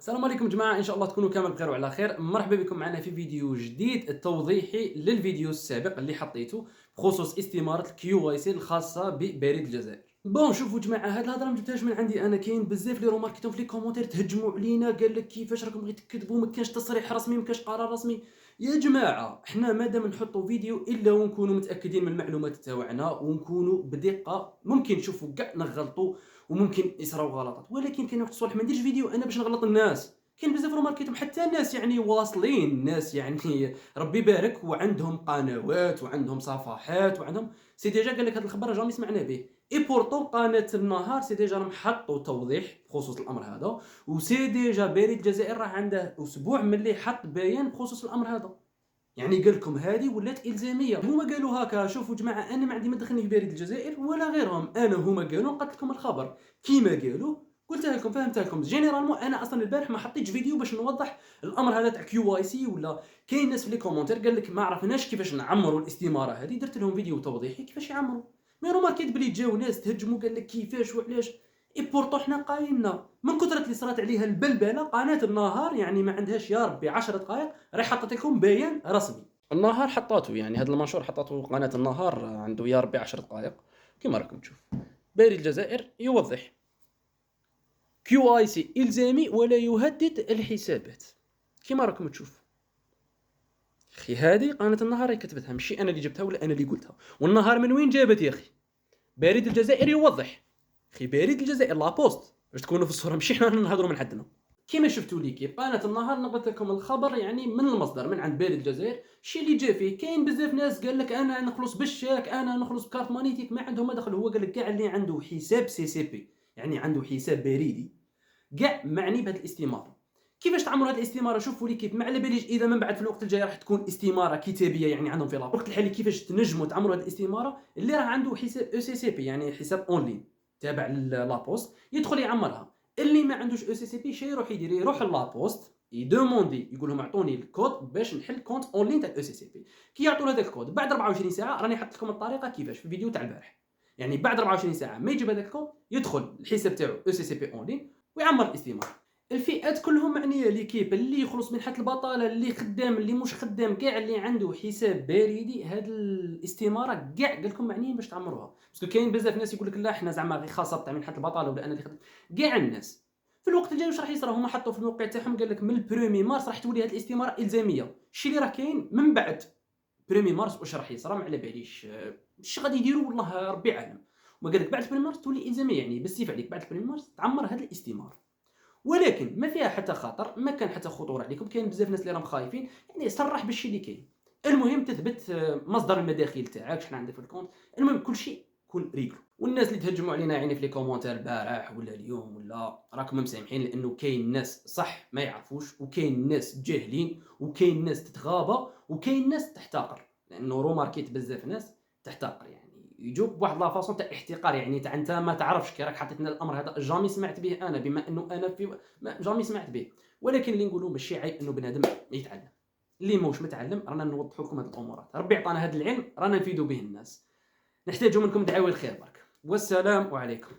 السلام عليكم جماعة، إن شاء الله تكونوا كامل بخير وعلى خير. مرحبا بكم معنا في فيديو جديد توضيحي للفيديو السابق اللي حطيته بخصوص استمارة الكيو واي سي الخاصة ببريد الجزائر. بون شوفوا جماعة، هاد الهضرة ما جبتهاش من عندي أنا، كاين بزاف لي روماركيتهم في لي كومونتير تهجموا علينا، قال لك كيفاش راكم غير تكذبوا، ما كانش تصريح رسمي، ما كانش قرار رسمي. يا جماعة حنا مادام نحطوا فيديو إلا ونكونوا متأكدين من المعلومات تاوعنا ونكونوا بدقة، ممكن نشوفوا كاع نغلطوا وممكن يصراو غلطات، ولكن كاين واحد الصوالح ما نديرش فيديو انا باش نغلط الناس. كاين بزاف روماركيتهم حتى الناس يعني واصلين، الناس يعني ربي يبارك وعندهم قنوات وعندهم صفحات وعندهم سي ديجا قال لك هذا الخبر جامي سمعنا به. اي بورتو قناه النهار سي ديجا راهم حطوا توضيح بخصوص الامر هذا، وسي ديجا بريد الجزائر راه عنده اسبوع من اللي حط بيان بخصوص الامر هذا. يعني قال لكم هذه ولات الزاميه، هما قالوا هكا. شوفوا جماعه، انا ما عندي ما دخلني في بريد الجزائر ولا غيرهم، انا هما قالوا قلت لكم الخبر كيما قالوا، قلتها لكم فهمتها لكم. جينيرالمون انا اصلا البارح ما حطيتش فيديو باش نوضح الامر هذا تاع كيو واي سي، ولا كاين ناس في لي كومونتير قال لك ما عرفناش كيفاش نعمروا الاستماره هذه، درت لهم فيديو توضيحي كيفاش يعمروا. مي روماركيت بلي جاو ناس تهجموا قال لك كيفاش وعلاش. اي بورطو حنا قايلنا من كثرة اللي صرات عليها البلبله، قناه النهار يعني ما عندهاش يا ربي 10 دقائق راح حطت لكم بيان رسمي. النهار حطاته، يعني هذا المنشور حطاته قناه النهار، عنده يا ربي 10 دقائق كما راكم تشوف. بريد الجزائر يوضح كيو اي سي الزامي ولا يهدد الحسابات كما راكم تشوفوا. اخي هذه قناه النهار اللي كتبتها، ماشي انا اللي جبتها ولا انا اللي قلتها. والنهار من وين جابت يا اخي؟ بريد الجزائر يوضح. اخي بريد الجزائر لا بوست باش تكونوا في الصوره، ماشي حنا نهضروا من عندنا. كما شفتوا ليكيب قناه النهار نقلت لكم الخبر يعني من المصدر من عند بريد الجزائر. الشيء اللي جا فيه كاين بزاف ناس قال لك انا نخلص بالشاك، انا نخلص بكارت مانيتيك، ما عندهم ما دخل. هو قال لك كاع اللي عنده حساب سي سي بي، يعني عنده حساب بريدي، كاع معني بهذه الاستماره. كيفاش تعمروا هذه الاستماره؟ شوفوا لي كيف، ما على باليش اذا من بعد في الوقت الجاي راح تكون استماره كتابيه، يعني عندهم في الوقت الحالي كيفاش تنجموا تعمروا هذه الاستماره. اللي راه عنده حساب او سي سي بي يعني حساب اونلاين تابع لابوست يدخل يعمرها. اللي ما عندوش او سي سي بي شي يروح يدير، يروح لابوست يدوموندي، يقول لهم اعطوني الكود باش نحل كونت اونلاين تاع الاو سي سي بي. كي يعطوا هذاك الكود بعد 24 ساعه، راني حطيت لكم الطريقه كيفاش في الفيديو تاع البارح. يعني بعد 24 ساعه ما يجيب هذاك الكود يدخل الحساب تاعو او سي سي بي اونلاين ويعمر الاستماره. الفئات كلهم معنيه، ليكيب اللي يخلص من حد البطاله، اللي خدام، اللي مش خدام، كاع اللي عنده حساب بريدي هاد الاستماره كاع قال لكم معنيين باش تعمروها. باسكو كاين بزاف ناس يقول لك لا حنا زعما غير خاصه تاع من حد البطاله ولا انا اللي خدام. كاع الناس في الوقت الجاي واش راح يصرا؟ هما حطوا في الموقع تاعهم قال لك من البرومي مارس راح تولي هاد الاستماره الزاميه. الشيء اللي راه كاين من بعد برومي مارس واش راح يصرا ما على باليش، اش غادي يديروا والله ربي عالم. وما قال لك بعد برومي مارس تولي الزاميه، يعني بالسيف عليك بعد برومي مارس تعمر هاد الاستماره. ولكن ما فيها حتى خطر، ما كان حتى خطوره عليكم. كاين بزاف ناس اللي راهم خايفين، يعني صرح بالشيء اللي كاين. المهم تثبت مصدر المداخيل تاعك شحال عندك في الكونت، المهم كل شيء كون ريكلو. والناس اللي تهجموا علينا يعني في لي كومونتير البارح ولا اليوم ولا راكم مسامحين، لانه كاين ناس صح ما يعرفوش، وكاين ناس جاهلين، وكاين ناس تتغابى، وكاين ناس تحتقر. لانه روماركيت بزاف ناس تحتقر، يعني يجوك بواحد لا فاصون تاع احتقار، يعني تاع انت ما تعرفش كي راك حطيتنا الامر هذا جامي سمعت به انا، بما انه انا في جامي سمعت به. ولكن اللي نقولوا ماشي عيب انه بنادم يتعلم. اللي موش متعلم رانا نوضحوا لكم هذه الامورات، ربي عطانا هذا العلم رانا نفيدوا به الناس. نحتاجوا منكم دعاوي الخير برك. والسلام عليكم.